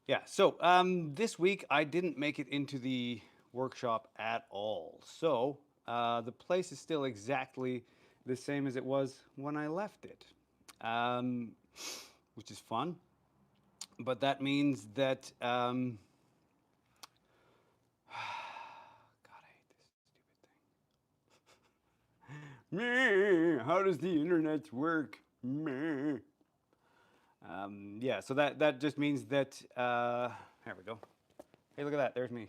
Yeah, so this week I didn't make it into the workshop at all. So the place is still exactly the same as it was when I left it, um, which is fun. But that means that, God, I hate this stupid thing. Meh, how does the internet work? Meh. Yeah, so that just means that, there we go. Hey, look at that. There's me.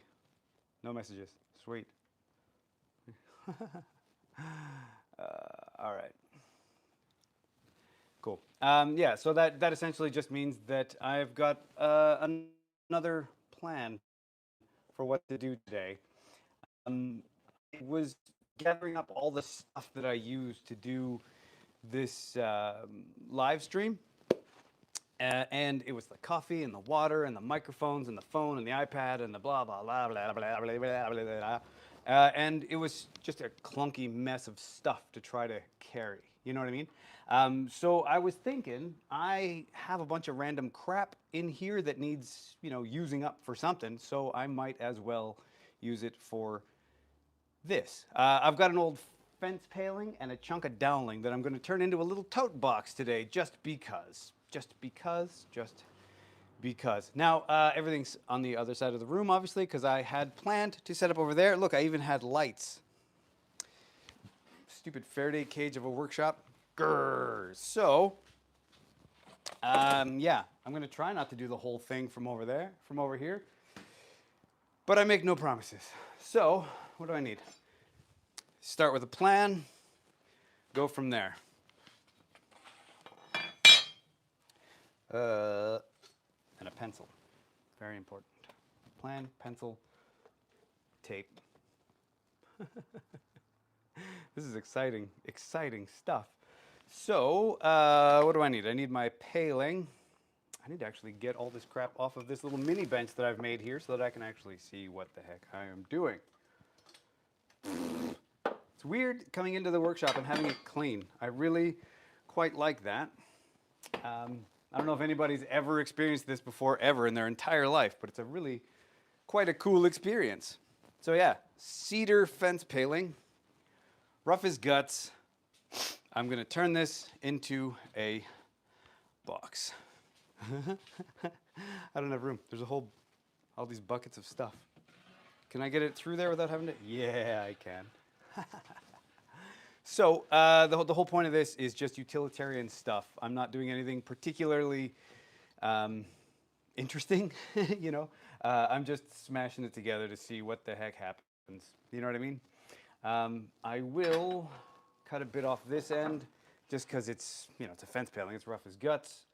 No messages. Sweet. All right. Cool. Yeah, so that essentially just means that I've got another plan for what to do today. I was gathering up all the stuff that I use to do this live stream. And it was the coffee and the water and the microphones and the phone and the iPad and the blah blah blah blah blah blah blah blah blah. And it was just a clunky mess of stuff to try to carry. You know what I mean? So I was thinking, I have a bunch of random crap in here that needs, using up for something. So I might as well use it for this. I've got an old fence paling and a chunk of dowling that I'm going to turn into a little tote box today, just because. Just because. Just because. Now, everything's on the other side of the room, obviously, because I had planned to set up over there. Look, I even had lights. Stupid Faraday cage of a workshop. Grrr. So, yeah, I'm going to try not to do the whole thing from over there, from over here. But I make no promises. So, what do I need? Start with a plan, go from there. And a pencil. Very important. Plan, pencil, tape. This is exciting, exciting stuff. So, what do I need? I need my paling. I need to actually get all this crap off of this little mini bench that I've made here so that I can actually see what the heck I am doing. It's weird coming into the workshop and having it clean. I really quite like that. I don't know if anybody's ever experienced this before, ever in their entire life, but it's a really quite a cool experience. So yeah, cedar fence paling, rough as guts. I'm gonna turn this into a box. I don't have room. There's all these buckets of stuff. Can I get it through there without having to? Yeah, I can. So the whole point of this is just utilitarian stuff. I'm not doing anything particularly interesting, you know. I'm just smashing it together to see what the heck happens. You know what I mean? I will cut a bit off this end just because it's a fence paling. It's rough as guts.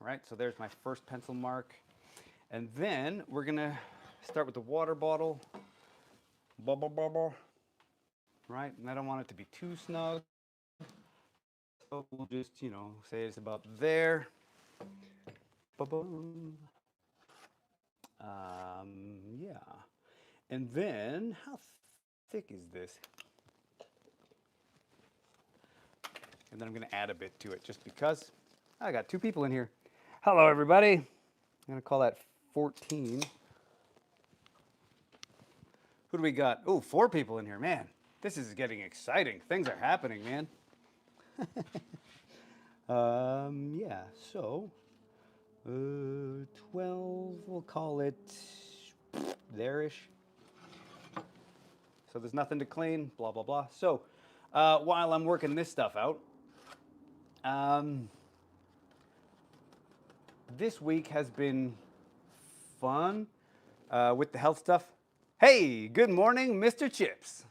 Right, so there's my first pencil mark. And then we're gonna start with the water bottle. Bubble, bubble. Right, and I don't want it to be too snug. So we'll just, say it's about there. Ba-boom. Yeah. And then, how thick is this? And then I'm going to add a bit to it just because I got two people in here. Hello, everybody. I'm going to call that 14. Who do we got? Oh, 4 people in here. Man, this is getting exciting. Things are happening, man. Yeah, so 12, we'll call it there-ish. So there's nothing to clean, blah, blah, blah. So while I'm working this stuff out, this week has been fun with the health stuff. Hey, good morning, Mr. Chips.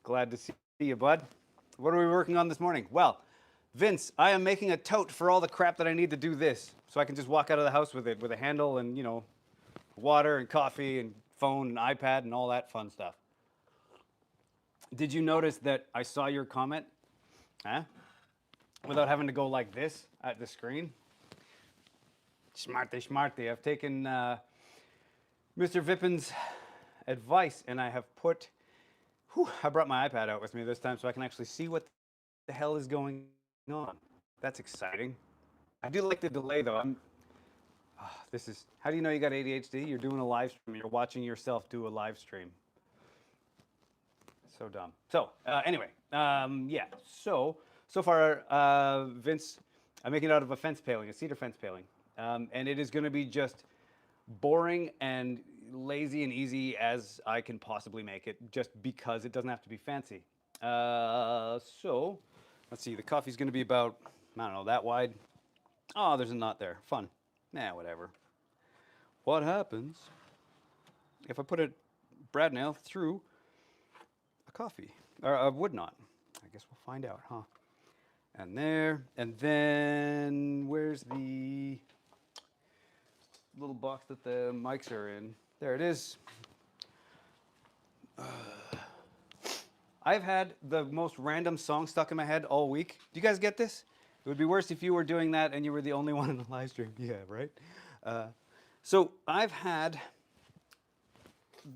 Glad to see you, bud. What are we working on this morning? Well, Vince, I am making a tote for all the crap that I need to do this, so I can just walk out of the house with it, with a handle and, water and coffee and phone and iPad and all that fun stuff. Did you notice that I saw your comment? Huh? Without having to go like this at the screen? Smarty, smarty. I've taken Mr. Vipin's advice and I have I brought my iPad out with me this time so I can actually see what the hell is going on. That's exciting. I do like the delay though. This is, how do you know you got ADHD? You're doing a live stream. You're watching yourself do a live stream. So dumb. So anyway, yeah. So far, Vince, I'm making it out of a fence paling, a cedar fence paling, and it is going to be just boring and lazy and easy as I can possibly make it, just because it doesn't have to be fancy. So let's see. The coffee's going to be about, I don't know, that wide. Oh, there's a knot there. Fun. Nah, whatever. What happens if I put a brad nail through a coffee or a wood knot? I guess we'll find out, huh? And there, and then where's the little box that the mics are in? There it is. I've had the most random song stuck in my head all week. Do you guys get this? It would be worse if you were doing that and you were the only one in the live stream. Yeah, right? So I've had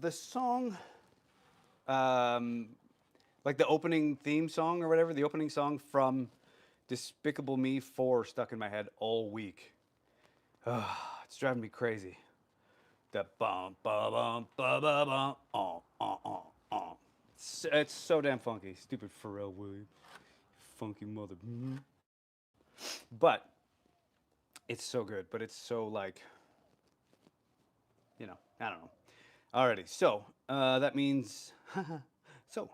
the song, like the opening theme song or whatever, the opening song from Despicable Me 4 stuck in my head all week. It's driving me crazy. The bum ba bum ba ba bum It's so damn funky. Stupid Pharrell Williams, funky mother. But it's so good. But it's so like, you know, I don't know. Alrighty, so that means so.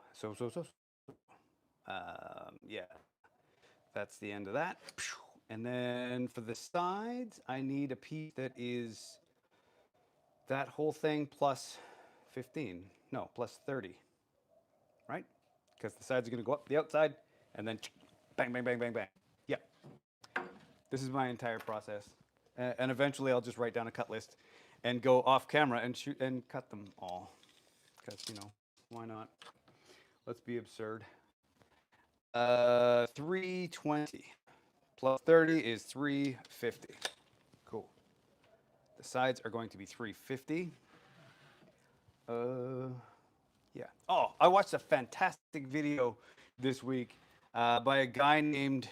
Yeah, that's the end of that. And then for the sides, I need a piece that is that whole thing plus 15. No, plus 30. Right? Because the sides are going to go up the outside and then bang, bang, bang, bang, bang. Yeah. This is my entire process. And eventually I'll just write down a cut list and go off camera and shoot and cut them all. Because, you know, why not? Let's be absurd. 320 plus 30 is 350. Cool. The sides are going to be 350. Yeah. Oh, I watched a fantastic video this week by a guy named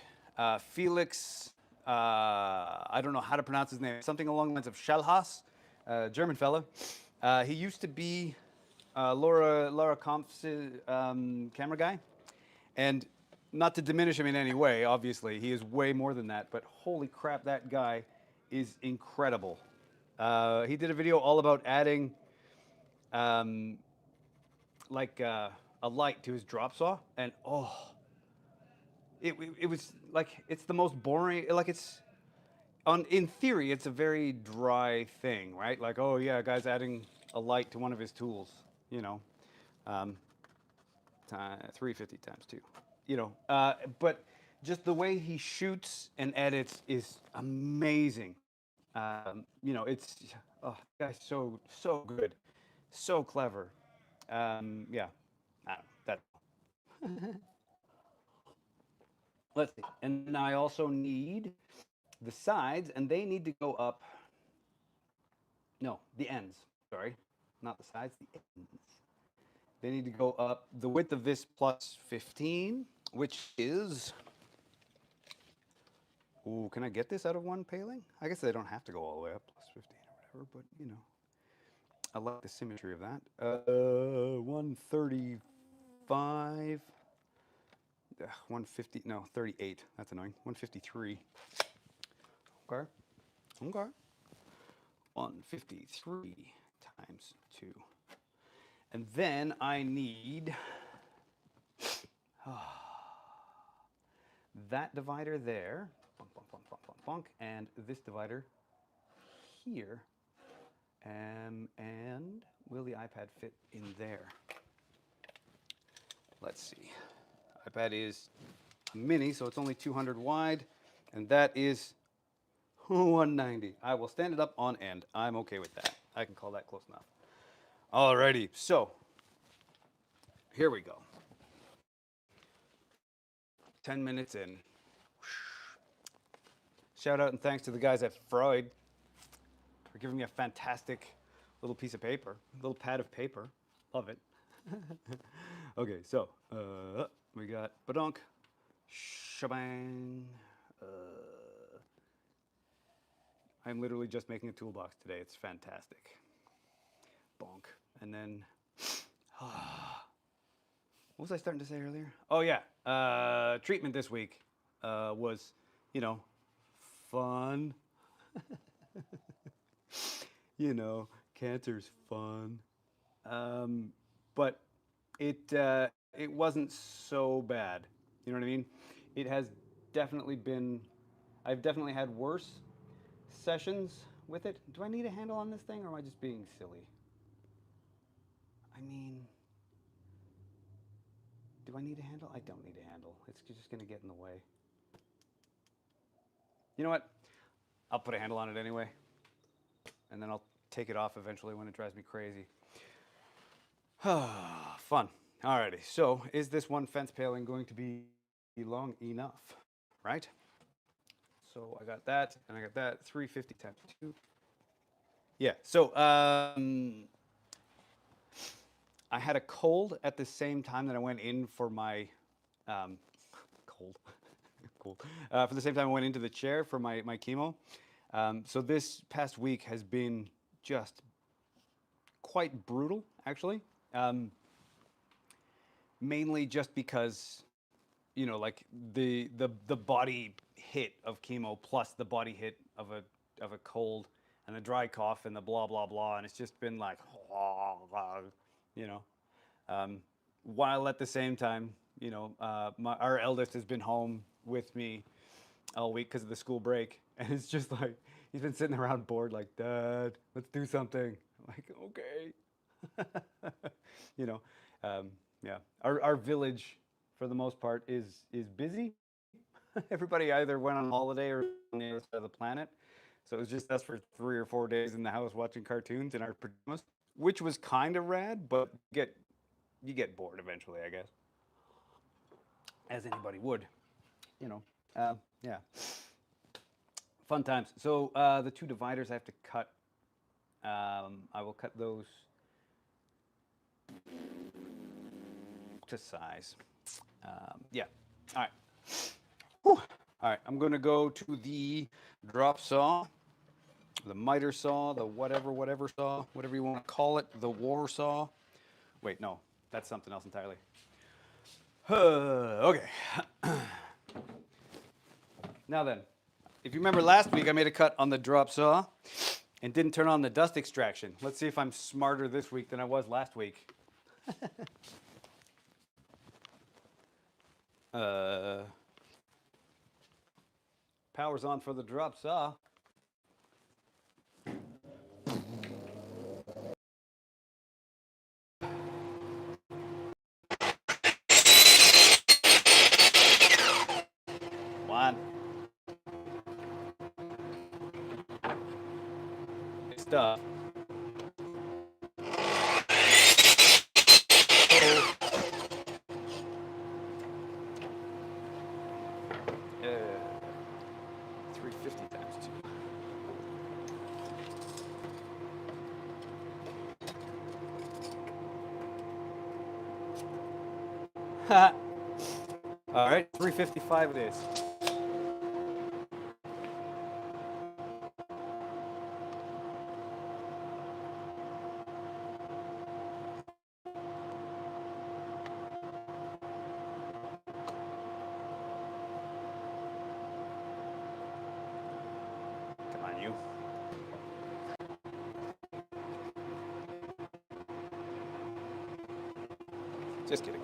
Felix. I don't know how to pronounce his name. Something along the lines of Schellhaus, German fella. He used to be Laura Kampf's camera guy, and not to diminish him in any way. Obviously, he is way more than that. But holy crap, that guy is incredible. He did a video all about adding like a light to his drop saw, and it was like it's the most boring. Like it's in theory, it's a very dry thing, right? Like, oh yeah, a guy's adding a light to one of his tools, you know, 350 times 2, you know. But just the way he shoots and edits is amazing. You know, it's the guy's so good, so clever. Yeah, that. Let's see, and then I also need the sides, and they need to go up. No, the ends. Sorry, not the sides, the ends. They need to go up the width of this plus 15, which is. Ooh, can I get this out of one paling? I guess they don't have to go all the way up plus 15 or whatever, but you know. I like the symmetry of that. 135. 150. No, 38. That's annoying. 153. Okay. Okay. 153 times 2. And then I need that divider there, and this divider here. And will the iPad fit in there? Let's see. iPad is mini, so it's only 200 wide, and that is 190. I will stand it up on end. I'm okay with that. I can call that close enough. Alrighty, so here we go. 10 minutes in. Shout out and thanks to the guys at Freud for giving me a fantastic little piece of paper, little pad of paper. Love it. Okay, so we got badonk, shebang. I'm literally just making a toolbox today. It's fantastic. Bonk. And then, what was I starting to say earlier? Oh yeah, treatment this week was, you know, fun. You know, cancer's fun. But it wasn't so bad. You know what I mean? It has definitely been. I've definitely had worse sessions with it. Do I need a handle on this thing, or am I just being silly? I mean, do I need a handle? I don't need a handle. It's just going to get in the way. You know what? I'll put a handle on it anyway, and then I'll take it off eventually when it drives me crazy. Fun. Alrighty. So, is this one fence paling going to be long enough? Right? So I got that, and I got that. 350 times 2. Yeah. So I had a cold at the same time that I went in for my cold. Cool. For the same time I went into the chair for my chemo. So this past week has been just quite brutal, actually. Mainly just because, you know, like the body hit of chemo plus the body hit of a cold and a dry cough and the blah blah blah, and it's just been like, you know, while at the same time, you know, our eldest has been home with me all week because of the school break, and it's just like he's been sitting around bored, like, Dad, let's do something. I'm like, okay. You know, yeah. Our village, for the most part, is busy. Everybody either went on holiday or on the other side of the planet. So it was just us for 3 or 4 days in the house watching cartoons in our pajamas, which was kind of rad, but you get bored eventually, I guess, as anybody would, you know. Yeah, fun times. So the two dividers I have to cut. I will cut those to size. Yeah. All right. Whew. All right. I'm going to go to the drop saw, the miter saw, the whatever saw, whatever you want to call it, the war saw. Wait, no, that's something else entirely. Okay. Now then, if you remember last week, I made a cut on the drop saw and didn't turn on the dust extraction. Let's see if I'm smarter this week than I was last week. Power's on for the drop saw. One. Good stuff. Uh, 350 times 2. All right, 355 it is. Come on, you. Just kidding.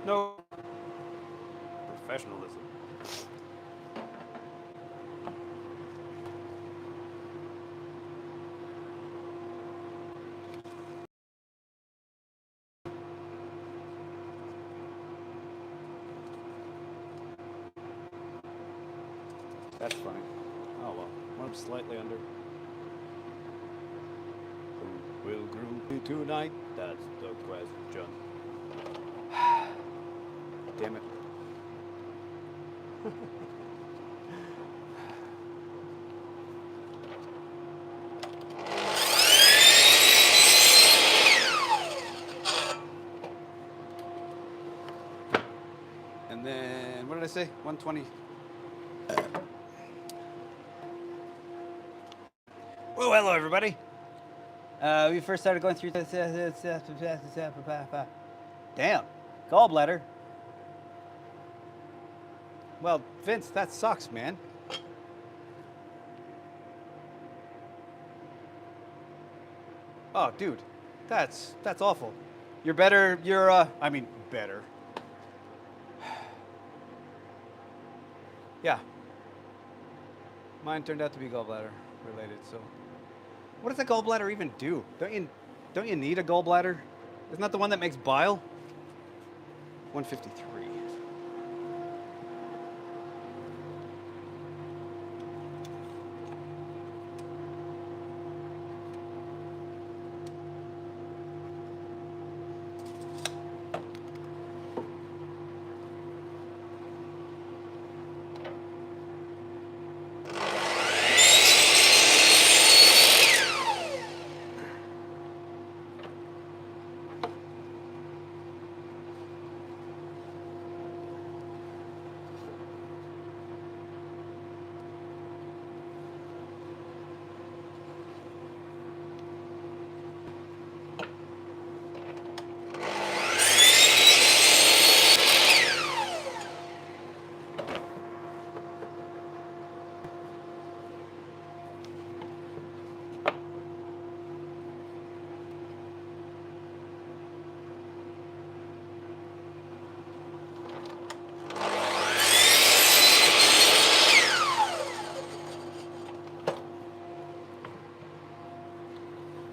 No. Professionalism. That's funny. Oh well, I'm slightly under. will groovy tonight? That's the question. Damn it. And then, what did I say? 120. Well, hello, everybody. We first started going through this. Damn. Gallbladder. Well, Vince, that sucks, man. Oh, dude. That's awful. You're better. I mean, better. Yeah. Mine turned out to be gallbladder related, so. What does a gallbladder even do? Don't you need a gallbladder? Isn't that the one that makes bile? 153.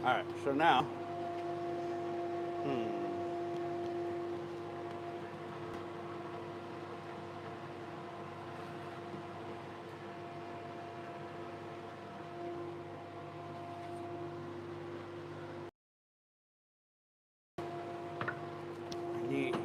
All right, so now, I need. No.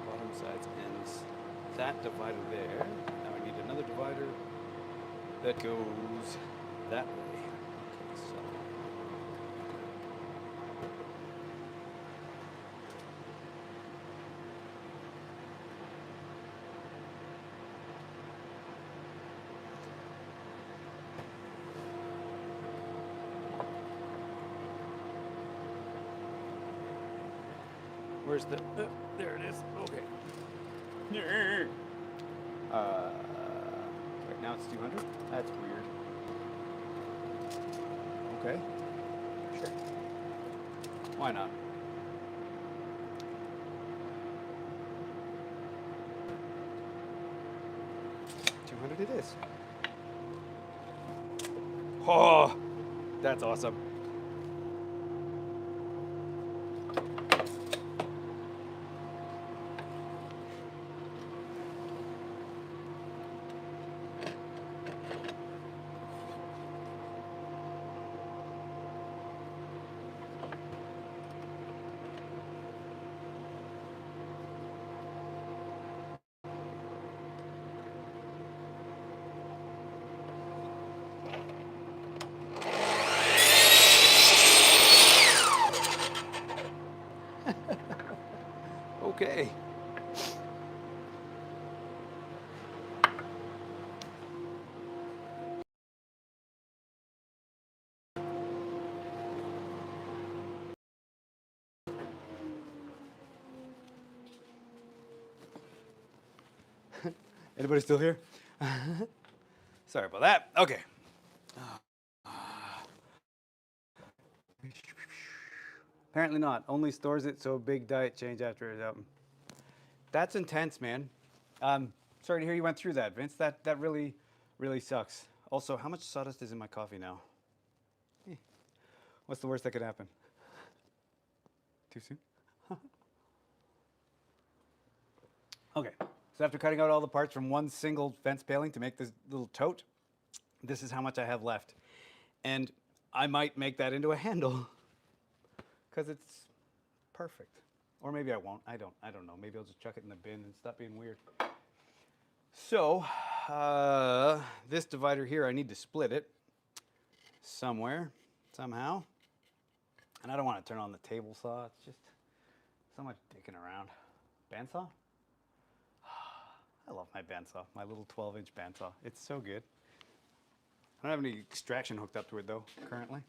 Bottom sides ends. That divider there. Now I need another divider that goes that way. Okay, so. Where's the? There it is. Okay. Right now it's 200. That's weird. Okay. Sure. Why not? $200 it is. Oh, that's awesome. Okay. Anybody still here? Sorry about that. Okay. Apparently not. Only stores it so big diet change after it's out. That's intense, man. Sorry to hear you went through that, Vince. That really, really sucks. Also, how much sawdust is in my coffee now? Eh, What's the worst that could happen? Too soon? Okay. So after cutting out all the parts from one single fence paling to make this little tote, this is how much I have left. And I might make that into a handle because it's perfect. Or maybe I won't. I don't know. Maybe I'll just chuck it in the bin and stop being weird. So, this divider here, I need to split it somewhere, somehow. And I don't want to turn on the table saw. It's just so much dicking around. Bandsaw? I love my bandsaw, my little 12-inch bandsaw. It's so good. I don't have any extraction hooked up to it though, currently.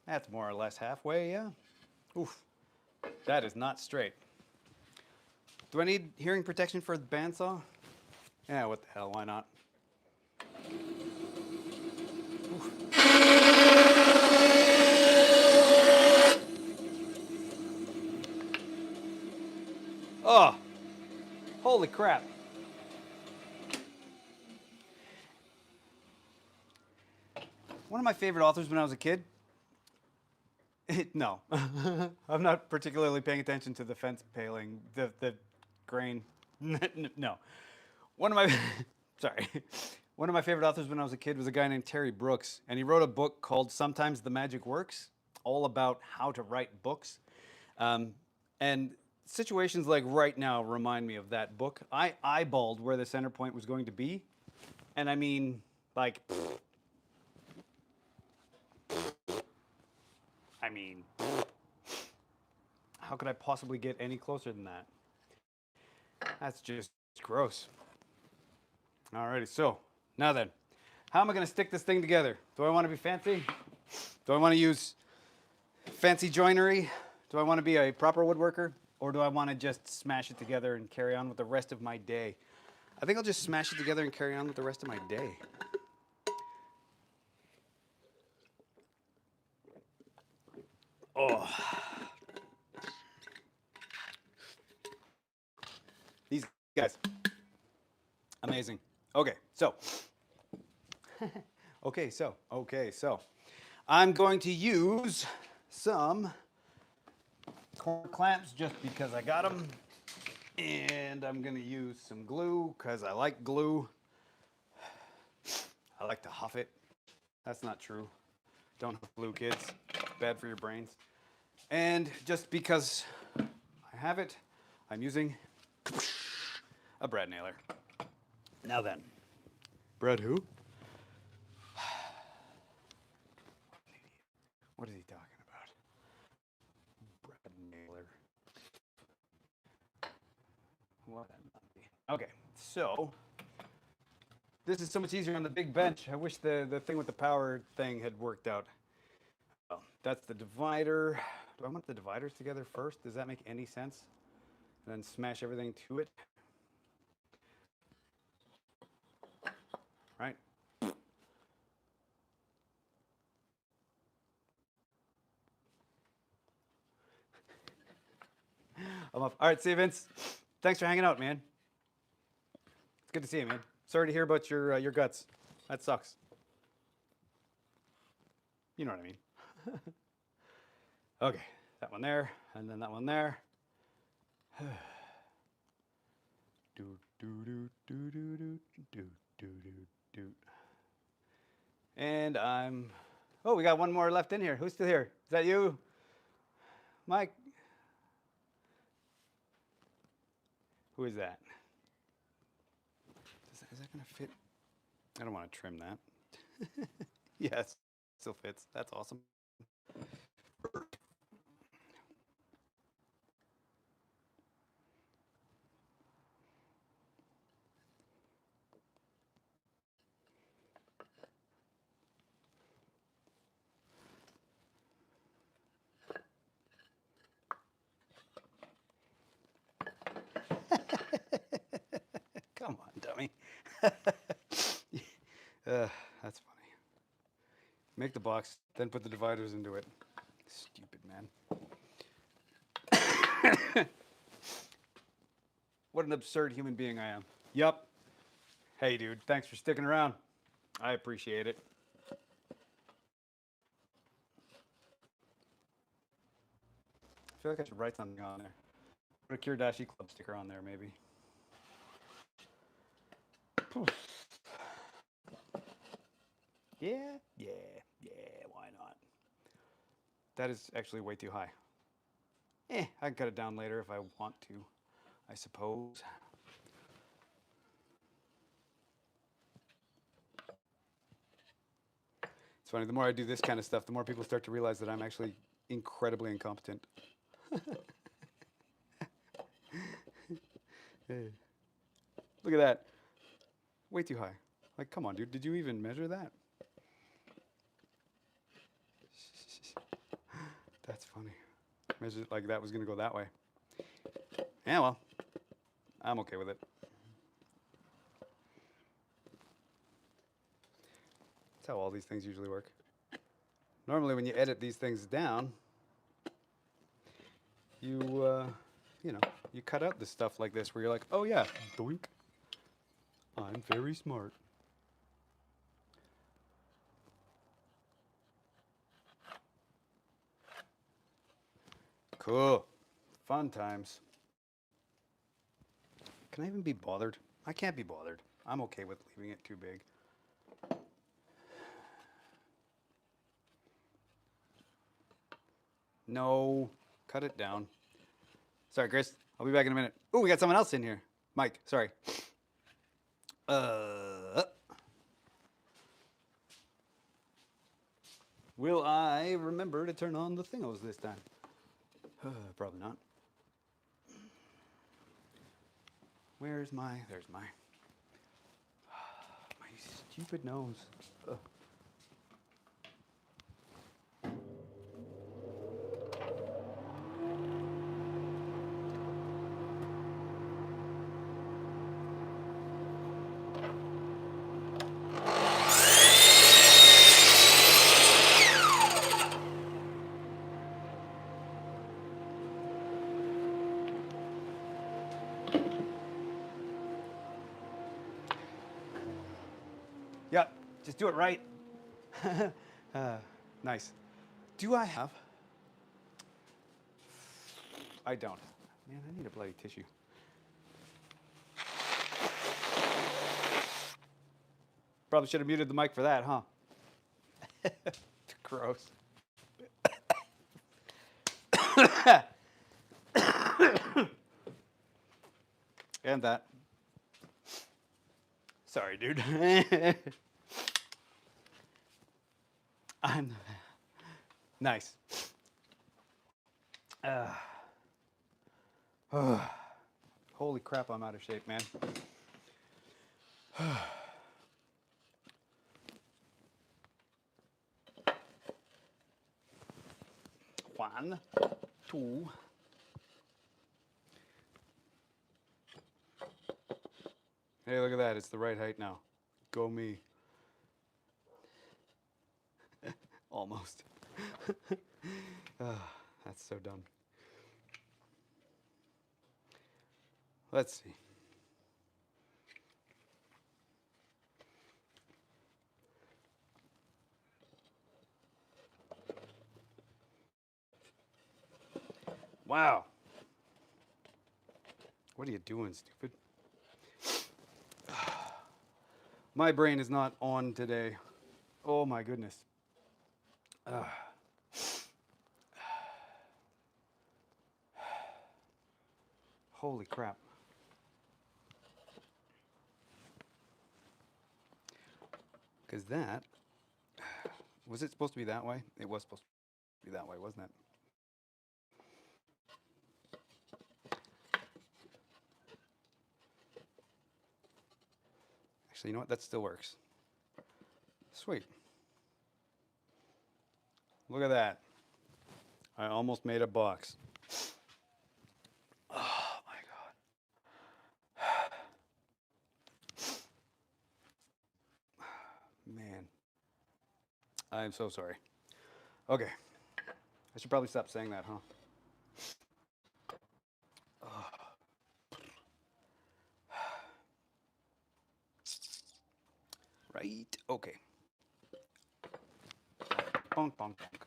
That's more or less halfway, yeah. Oof, that is not straight. Do I need hearing protection for the bandsaw? Yeah, what the hell, why not? Oh, holy crap. One of my favorite authors when I was a kid. No, I'm not particularly paying attention to the fence paling, the grain. No. One of my, sorry. One of my favorite authors when I was a kid was a guy named Terry Brooks, and he wrote a book called Sometimes the Magic Works, all about how to write books. And situations like right now remind me of that book. I eyeballed where the center point was going to be, and I mean, like, how could I possibly get any closer than that? That's just gross. Alrighty, so now then, how am I going to stick this thing together? Do I want to be fancy? Do I want to use fancy joinery? Do I want to be a proper woodworker? Or do I want to just smash it together and carry on with the rest of my day? I think I'll just smash it together and carry on with the rest of my day. Oh. These guys. Amazing. Okay, so. Okay, so. I'm going to use some corner clamps just because I got them. And I'm going to use some glue because I like glue. I like to huff it. That's not true. Don't huff glue, kids. It's bad for your brains. And just because I have it, I'm using a brad nailer. Now then, Brad who? What is he talking about? Brad nailer. What? Okay, so this is so much easier on the big bench. I wish the thing with the power thing had worked out. Well, that's the divider. Do I want the dividers together first? Does that make any sense? And then smash everything to it? Right? I'm off. All right, see you, Vince. Thanks for hanging out, man. It's good to see you, man. Sorry to hear about your guts. That sucks. You know what I mean. Okay, that one there, and then that one there. do do do do do do do do do. And I'm. Oh, we got one more left in here. Who's still here? Is that you, Mike? Who is that? Is that going to fit? I don't want to trim that. Yes, still fits. That's awesome. Come on, dummy. That's funny. Make the box, then put the dividers into it. Stupid man. What an absurd human being I am. Yup. Hey, dude, thanks for sticking around. I appreciate it. I feel like I should write something on there. Put a Kiridashi Klub sticker on there, maybe. Yeah, yeah, yeah, why not? That is actually way too high. I can cut it down later if I want to, I suppose. It's funny, the more I do this kind of stuff, the more people start to realize that I'm actually incredibly incompetent. Look at that. Way too high. Like, come on, dude. Did you even measure that? That's funny. Measured it like that was going to go that way. Yeah, well, I'm okay with it. That's how all these things usually work. Normally, when you edit these things down, you you cut out the stuff like this where you're like, oh yeah, doink. I'm very smart. Cool. Fun times. Can I even be bothered? I can't be bothered. I'm okay with leaving it too big. No, cut it down. Sorry, Chris. I'll be back in a minute. Oh, we got someone else in here. Mike, sorry. Will I remember to turn on the thingos this time? Probably not. Where's my... There's my... My stupid nose. Ugh. Yep, just do it right. Nice. Do I have? I don't. Man, I need a bloody tissue. Probably should have muted the mic for that, huh? Gross. And that. Sorry, dude. I'm nice. Holy crap, I'm out of shape, man. One, two. Hey, look at that. It's the right height now. Go me. Almost. That's so dumb. Let's see. Wow. What are you doing, stupid? My brain is not on today. Oh my goodness. Holy crap. Because that Was it supposed to be that way? It was supposed to be that way, wasn't it? Actually, you know what? That still works. Sweet. Look at that. I almost made a box. Oh my God. Man. I am so sorry. Okay. I should probably stop saying that, huh? Right. Okay. Bonk, bonk, bonk.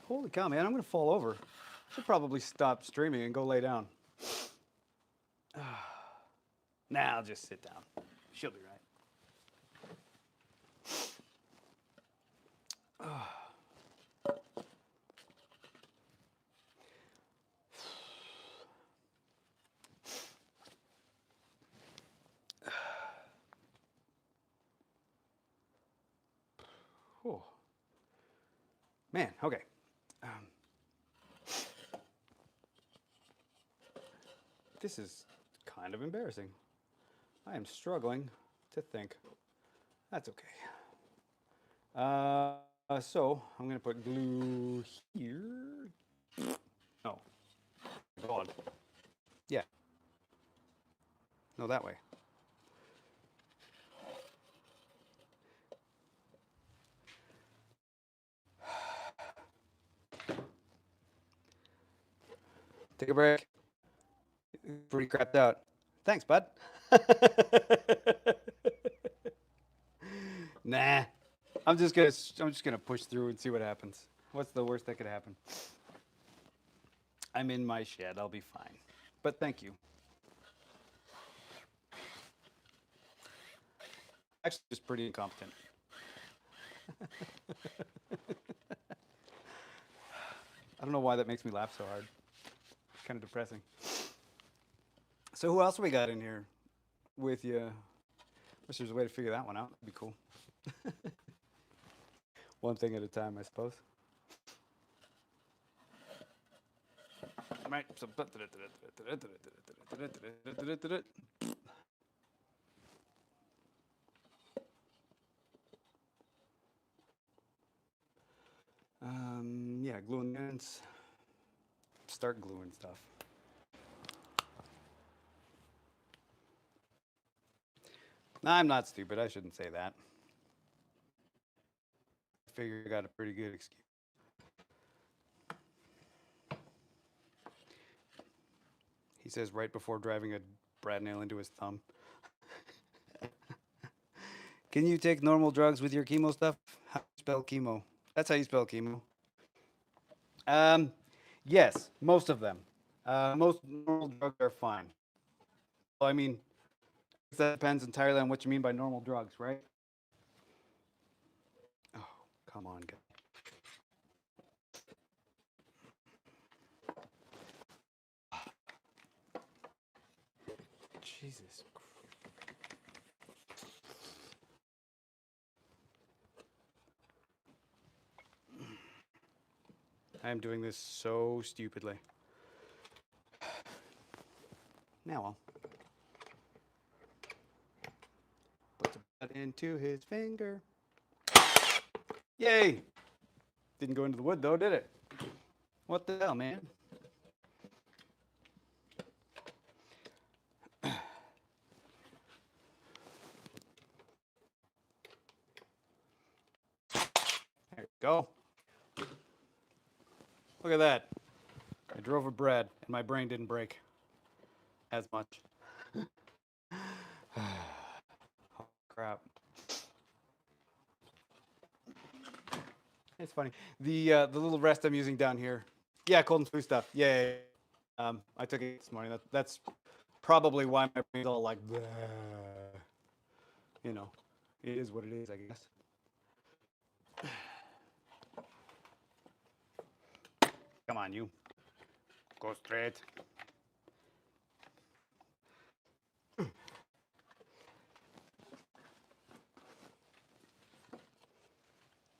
Holy cow, man. I'm going to fall over. I should probably stop streaming and go lay down. Nah, I'll just sit down. She'll be right. Oh. Man, okay. This is kind of embarrassing. I am struggling to think. That's okay. So I'm gonna put glue here. No. God. Yeah. No, that way. Take a break. Pretty crapped out. Thanks, bud. Nah. I'm just gonna push through and see what happens. What's the worst that could happen? I'm in my shed. I'll be fine. But thank you. Actually, just pretty incompetent. I don't know why that makes me laugh so hard. It's kind of depressing. So who else we got in here with you? Wish there's a way to figure that one out. That'd be cool. One thing at a time, I suppose. Right. So. Yeah, gluing the ends. Start gluing stuff. No, I'm not stupid. I shouldn't say that. I figure I got a pretty good excuse. He says right before driving a brad nail into his thumb. Can you take normal drugs with your chemo stuff? How do you spell chemo? That's how you spell chemo. Yes, most of them. Most normal drugs are fine. Well, I mean, that depends entirely on what you mean by normal drugs, right? Oh, come on, guys. Jesus. I am doing this so stupidly. Now I'll put the bud into his finger. Yay! Didn't go into the wood though, did it? What the hell, man? There you go. Look at that. I drove a bread and my brain didn't break as much. Oh, crap. It's funny. The little rest I'm using down here. Yeah, cold and flu stuff. Yeah. I took it this morning. That's probably why my brain's all like, bleh. You know, it is what it is, I guess. Come on, you. Go straight.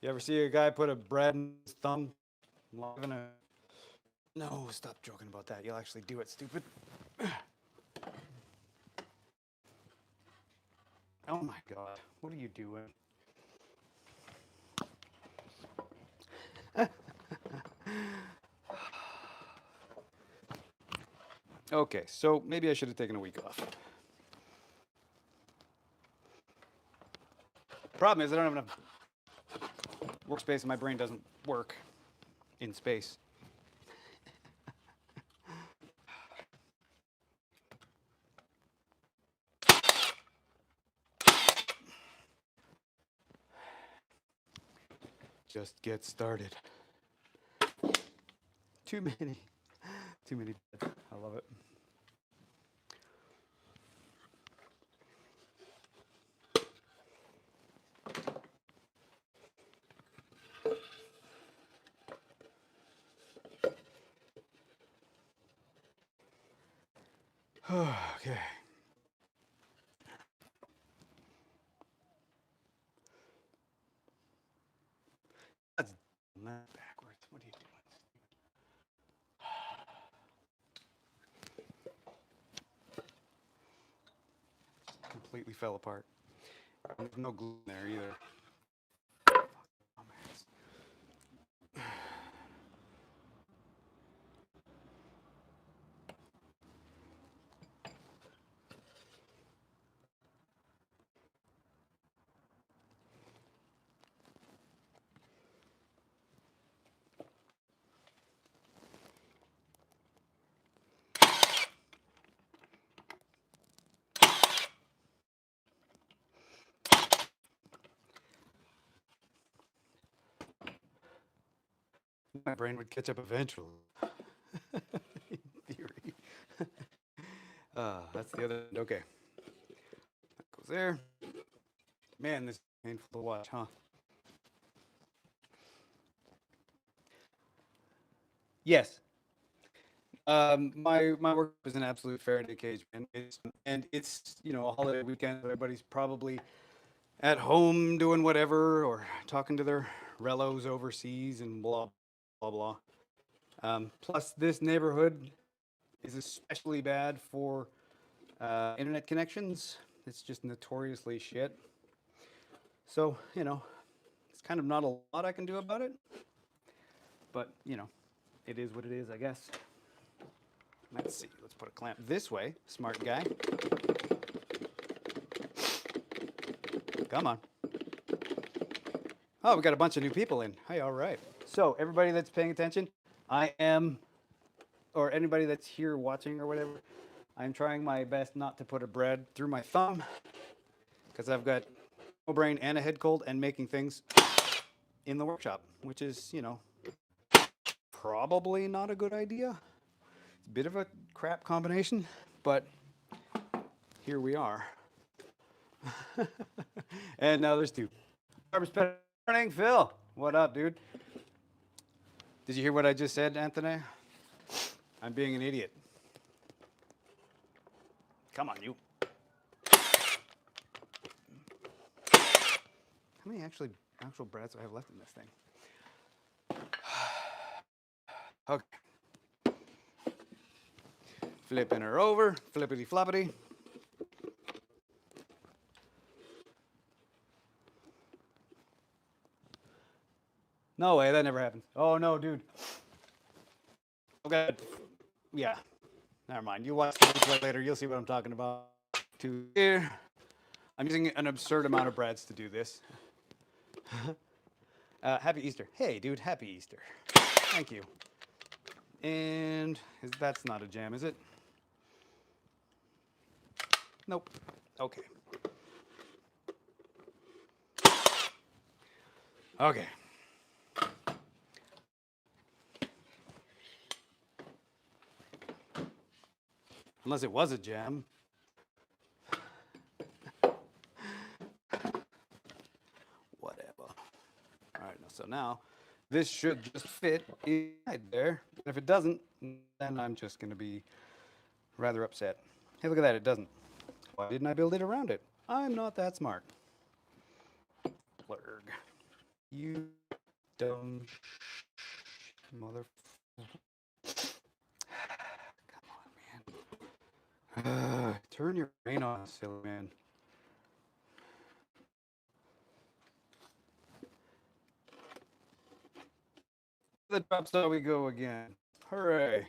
You ever see a guy put a bread in his thumb? No, stop joking about that. You'll actually do it, stupid. Oh my God, what are you doing? Okay, so maybe I should have taken a week off. Problem is I don't have enough workspace and my brain doesn't work in space. Just get started. Too many beds. I love it. Okay. That's backwards. What are you doing? Completely fell apart. There's no glue in there either. My brain would catch up eventually. In theory. That's the other end. Okay. That goes there. Man, this is painful to watch, huh? Yes. My work is an absolute Faraday cage, man. It's a holiday weekend. Everybody's probably at home doing whatever or talking to their relos overseas and blah blah blah. Plus, this neighborhood is especially bad for internet connections. It's just notoriously shit. So it's kind of not a lot I can do about it. But it is what it is, I guess. Let's see. Let's put a clamp this way, smart guy. Come on. Oh, we got a bunch of new people in. Hey, all right. So, everybody that's paying attention, I am, or anybody that's here watching or whatever, I'm trying my best not to put a bread through my thumb because I've got no brain and a head cold and making things in the workshop, which is, probably not a good idea. It's a bit of a crap combination, but here we are. And now there's two. Morning, Phil. What up, dude? Did you hear what I just said, Anthony? I'm being an idiot. Come on, you. How many actual breads do I have left in this thing? Okay. Flipping her over, flippity floppity. No way, that never happens. Oh no, dude. Okay. Yeah. Never mind. You watch the replay later, you'll see what I'm talking about. To here. I'm using an absurd amount of breads to do this. Happy Easter. Hey, dude, happy Easter. Thank you. And that's not a jam, is it? Nope. Okay. Okay. Unless it was a jam. Whatever. All right, so now this should just fit inside there. And if it doesn't, then I'm just going to be rather upset. Hey, look at that, it doesn't. Why didn't I build it around it? I'm not that smart. Blurg. You dumb mother. Come on, man. Turn your brain on, silly man. The drop saw we go again. Hooray.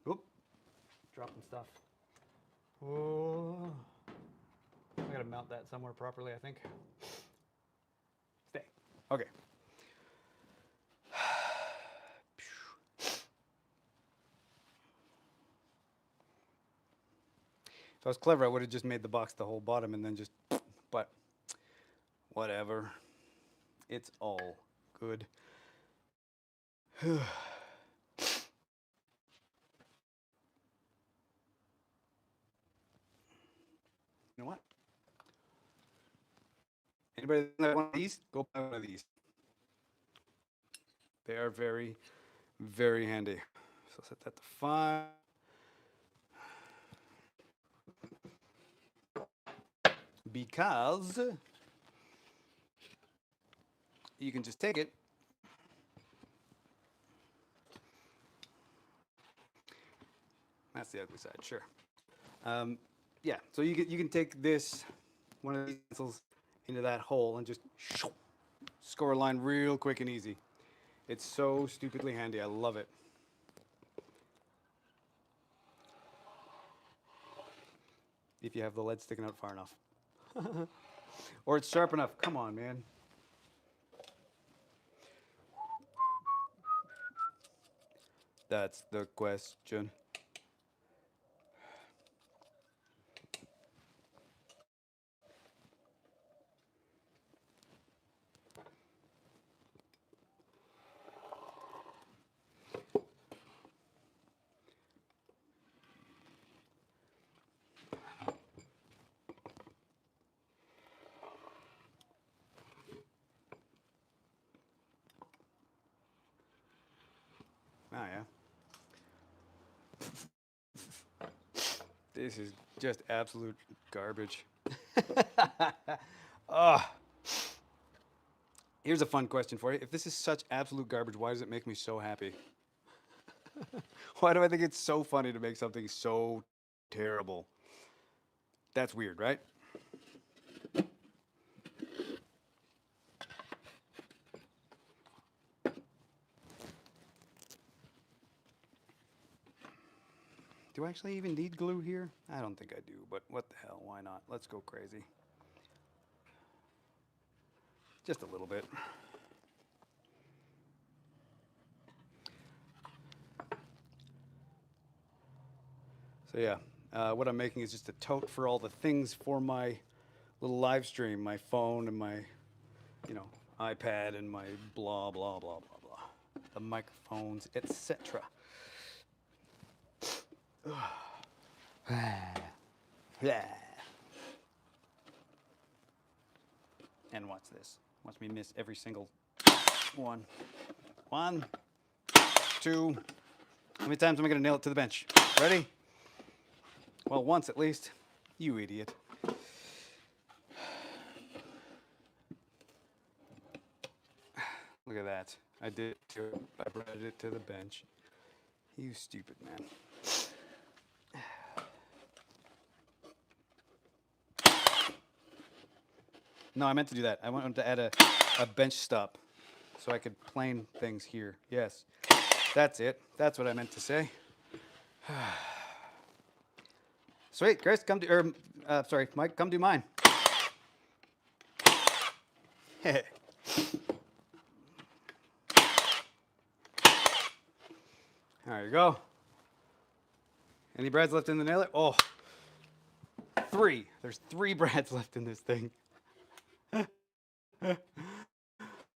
Oop. Dropping stuff. Oh. I gotta mount that somewhere properly, I think. Stay. Okay. If I was clever, I would have just made the box the whole bottom and then just, but whatever. It's all good. You know what? Anybody that want one of these? Go buy one of these. They are very, very handy. So set that to 5. Because you can just take it. That's the ugly side, sure. Yeah, so you can take this, one of these pencils, into that hole and just score a line real quick and easy. It's so stupidly handy. I love it. If you have the lead sticking out far enough. Or it's sharp enough. Come on, man. That's the question. Oh, yeah. This is just absolute garbage. Oh. Here's a fun question for you. If this is such absolute garbage, why does it make me so happy? Why do I think it's so funny to make something so terrible? That's weird, right? Do I actually even need glue here? I don't think I do, but what the hell, why not? Let's go crazy. Just a little bit. So yeah, what I'm making is just a tote for all the things for my little live stream, my phone and my, iPad and my blah, blah, blah, blah, blah. The microphones, etc. And watch this. Watch me miss every single one. 1, 2. How many times am I going to nail it to the bench? Ready? Well, once at least. You idiot. Look at that. I did it to it. I brought it to the bench. You stupid man. No, I meant to do that. I wanted to add a bench stop so I could plane things here. Yes, that's it. That's what I meant to say. Sweet, Chris, come do, sorry, Mike, come do mine. There you go. Any Brads left in the nailer? Oh, three. There's three Brads left in this thing.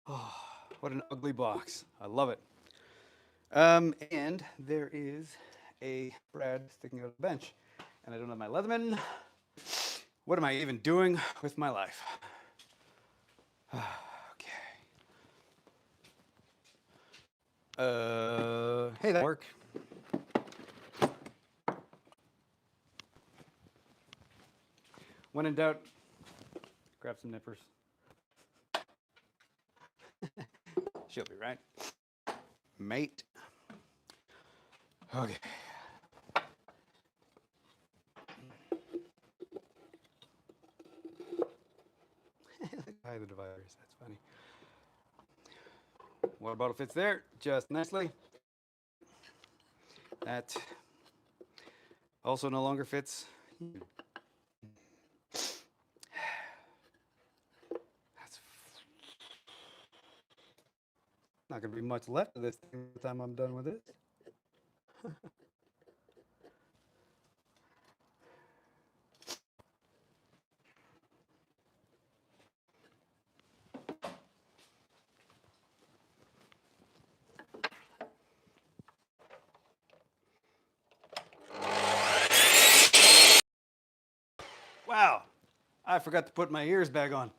Oh, what an ugly box. I love it. And there is a Brad sticking out of the bench. And I don't have my Leatherman. What am I even doing with my life? Okay. Hey, that work. When in doubt, grab some nippers. She'll be right. Mate. Okay. Hide the dividers. That's funny. Water bottle fits there just nicely. That also no longer fits. That's not going to be much left of this thing by the time I'm done with it. Wow, I forgot to put my ears back on.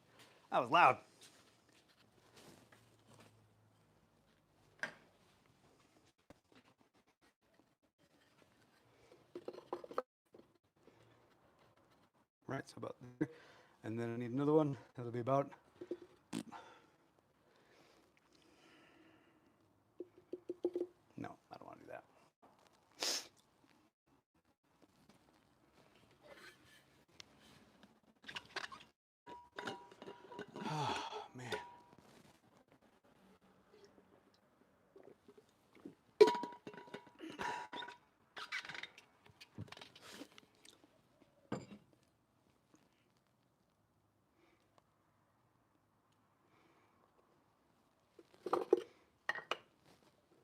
That was loud. Right, so about there. And then I need another one. That'll be about. No, I don't want to do that. Oh, man.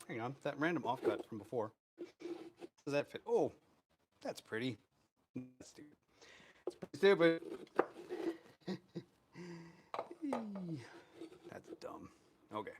Hang on, that random offcut from before. Does that fit? Oh, that's pretty. That's stupid. It's pretty stupid. That's dumb. Okay.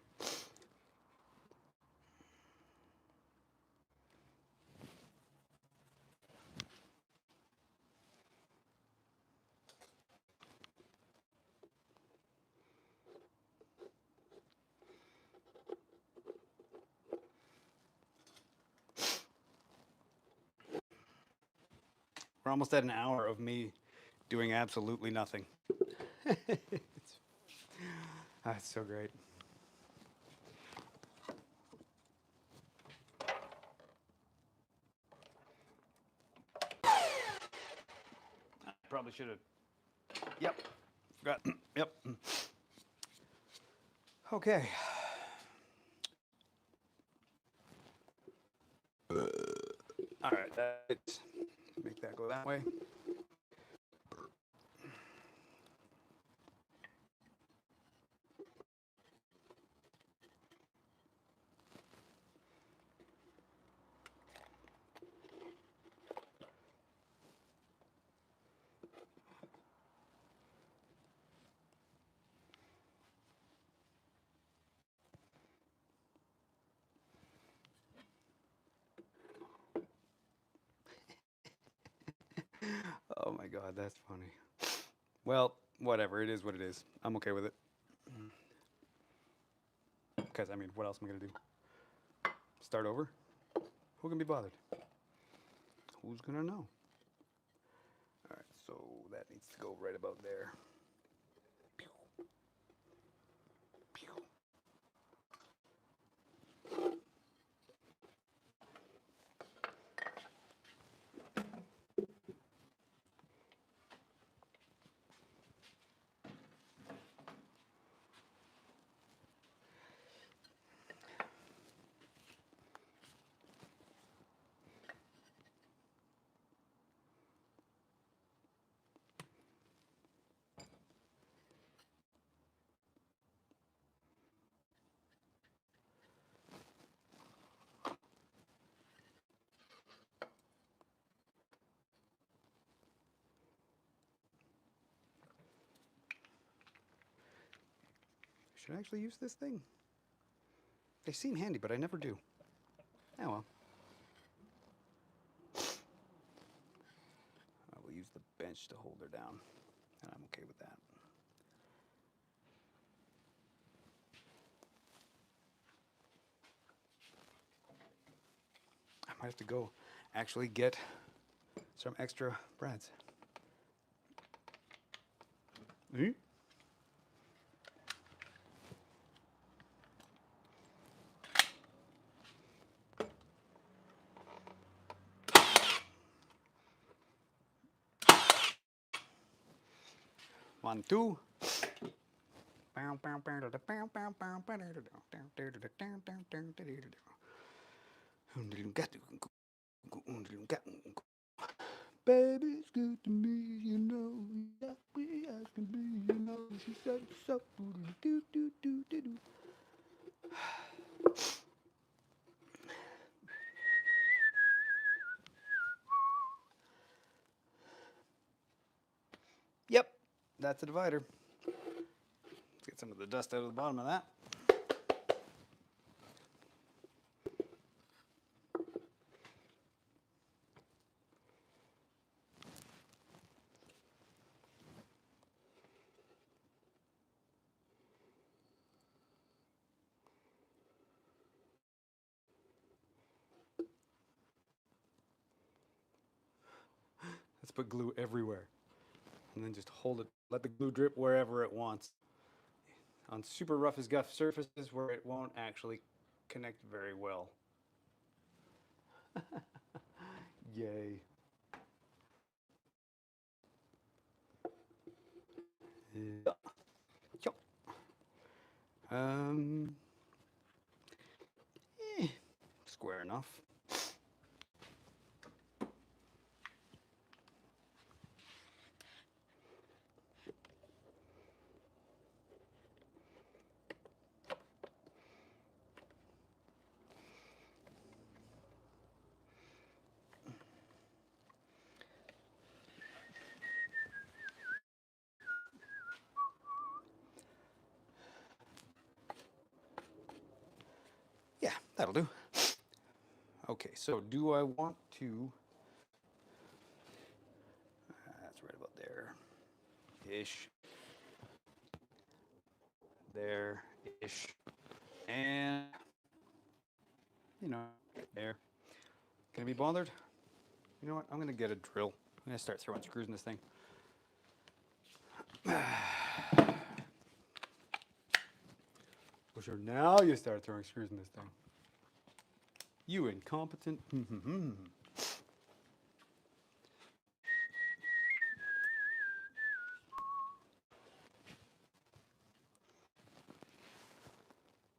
We're almost at an hour of me doing absolutely nothing. That's so great. I probably should have. Yep. Forgot. Yep. Okay. All right. Let's make that go that way. Oh my God, that's funny. Well, whatever. It is what it is. I'm okay with it. Because, I mean, what else am I going to do? Start over? Who can be bothered? Who's going to know? All right, so that needs to go right about there. Should I actually use this thing? They seem handy, but I never do. Oh well. I will use the bench to hold her down, and I'm okay with that. I might have to go actually get some extra breads. Mm-hmm. One, two. Baby, it's good to me, you know. We as can be, you know. She said so. Do do do do do. Yep, that's a divider. Let's get some of the dust out of the bottom of that. Let's put glue everywhere. And then just hold it, let the glue drip wherever it wants. On super rough as guff surfaces where it won't actually connect very well. Yay. Yeah. Square enough. Yeah, that'll do. Okay, so do I want to... that's right about there-ish. There-ish. And, you know, there. Can I be bothered? You know what? I'm going to get a drill. I'm going to start throwing screws in this thing. Well, sure, now you start throwing screws in this thing. You incompetent.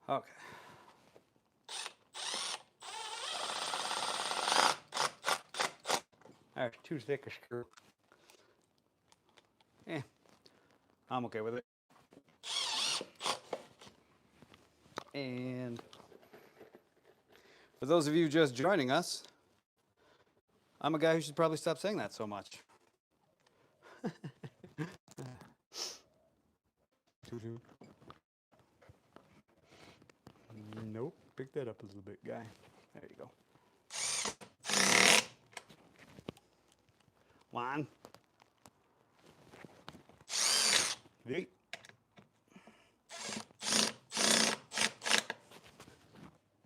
Okay. All right, too thick a screw. I'm okay with it. And for those of you just joining us, I'm a guy who should probably stop saying that so much. Nope, pick that up a little bit, guy. There you go. One. Eight.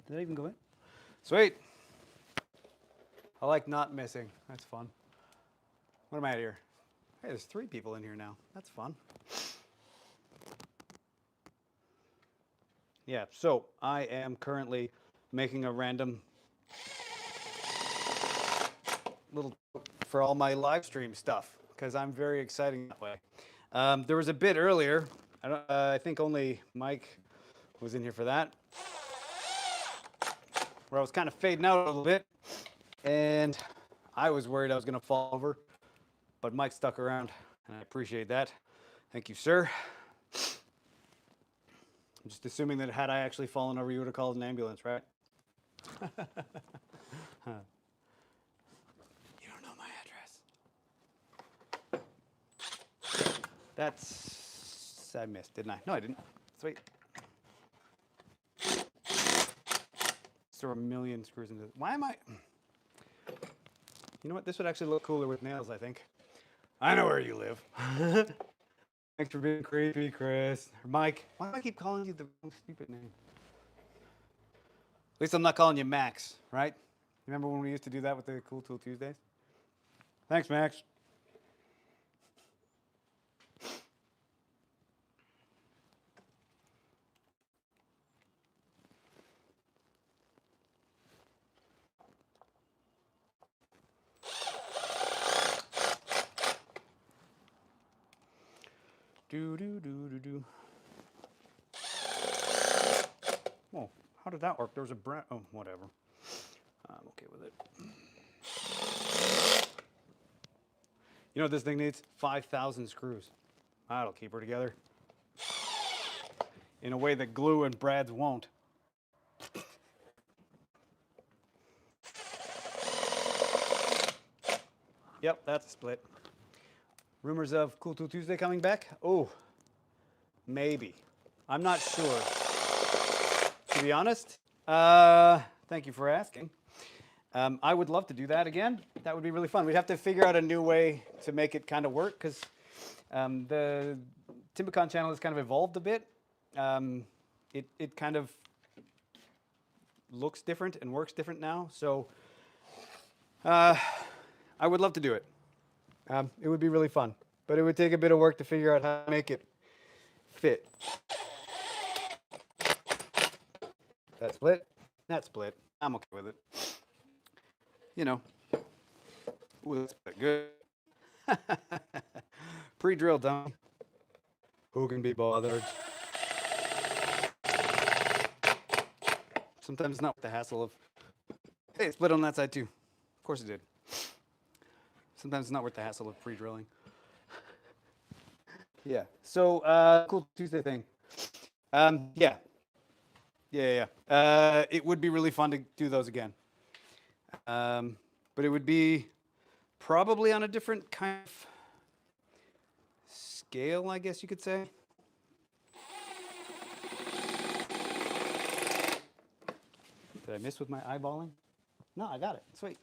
Did that even go in? Sweet. I like not missing. That's fun. What am I at here? Hey, there's 3 people in here now. That's fun. Yeah, so I am currently making a random little for all my live stream stuff because I'm very exciting that way. There was a bit earlier. I think only Mike was in here for that, where I was kind of fading out a little bit, and I was worried I was going to fall over, but Mike stuck around, and I appreciate that. Thank you, sir. I'm just assuming that had I actually fallen over, you would have called an ambulance, right? You don't know my address. That's... I missed, didn't I? No, I didn't. Sweet. throw a million screws into it. Why am I? You know what? This would actually look cooler with nails, I think. I know where you live. Thanks for being creepy, Chris. Or Mike. Why do I keep calling you the wrong stupid name? At least I'm not calling you Max, right? Remember when we used to do that with the Cool Tool Tuesdays? Thanks, Max. Do. Oh, how did that work? There was a brand. Oh, whatever. I'm okay with it. You know what this thing needs? 5,000 screws. That'll keep her together. In a way that glue and brads won't. Yep, that's a split. Rumors of Cool Tool Tuesday coming back? Oh, maybe. I'm not sure. To be honest, thank you for asking. I would love to do that again. That would be really fun. We'd have to figure out a new way to make it kind of work because the TimberCon channel has kind of evolved a bit. It kind of looks different and works different now. So I would love to do it. It would be really fun, but it would take a bit of work to figure out how to make it fit. That split, that split. I'm okay with it. You know, ooh, that's pretty good. Pre-drilled, dummy. Who can be bothered? Sometimes it's not with the hassle of, hey, it split on that side too. Of course it did. Sometimes it's not worth the hassle of pre-drilling. Yeah. So, cool Tuesday thing. Yeah. It would be really fun to do those again. But it would be probably on a different kind of scale, I guess you could say. Did I miss with my eyeballing? No, I got it. Sweet.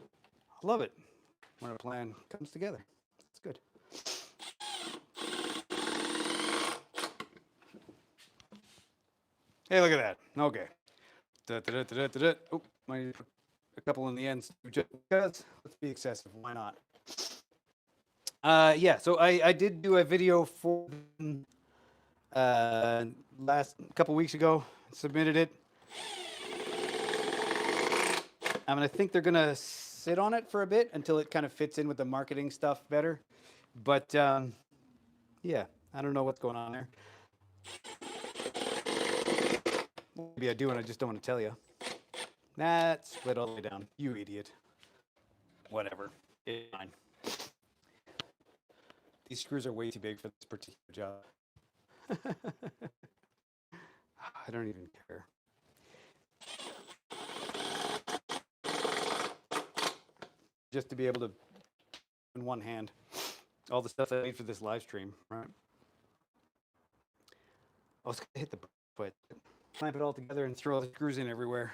I love it when a plan comes together. It's good. Hey, look at that. Okay. Oh, might put a couple in the ends just because. Let's be excessive. Why not? Yeah, so I did do a video for last couple weeks ago. Submitted it. I think they're gonna sit on it for a bit until it kind of fits in with the marketing stuff better. But yeah, I don't know what's going on there. Maybe I do and I just don't want to tell you. That split all the way down. You idiot. Whatever. It's fine. These screws are way too big for this particular job. I don't even care. Just to be able to, in one hand, all the stuff I made for this live stream, right? I was going to hit the foot, clamp it all together and throw the screws in everywhere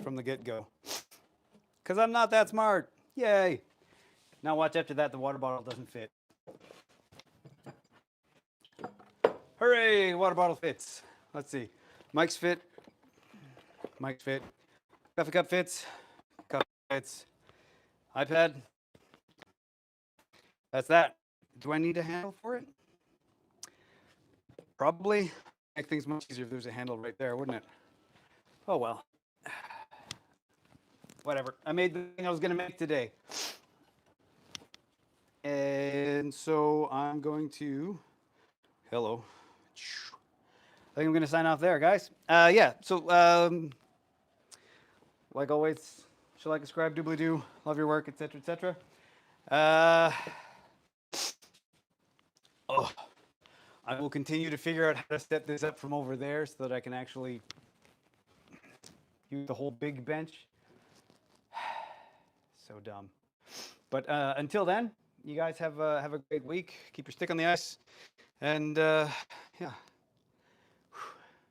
from the get-go. Because I'm not that smart. Yay. Now watch after that, the water bottle doesn't fit. Hooray, water bottle fits. Let's see. Mike's fit. Mike's fit. Coffee cup fits. Coffee fits. iPad. That's that. Do I need a handle for it? Probably. Make things much easier if there's a handle right there, wouldn't it? Oh well. Whatever. I made the thing I was going to make today. And so I'm going to, hello. I think I'm going to sign off there, guys. Yeah, so like always, should like, subscribe, doobly-doo, love your work, etc., etc. I will continue to figure out how to set this up from over there so that I can actually use the whole big bench. So dumb. But until then, you guys have a great week. Keep your stick on the ice. And yeah,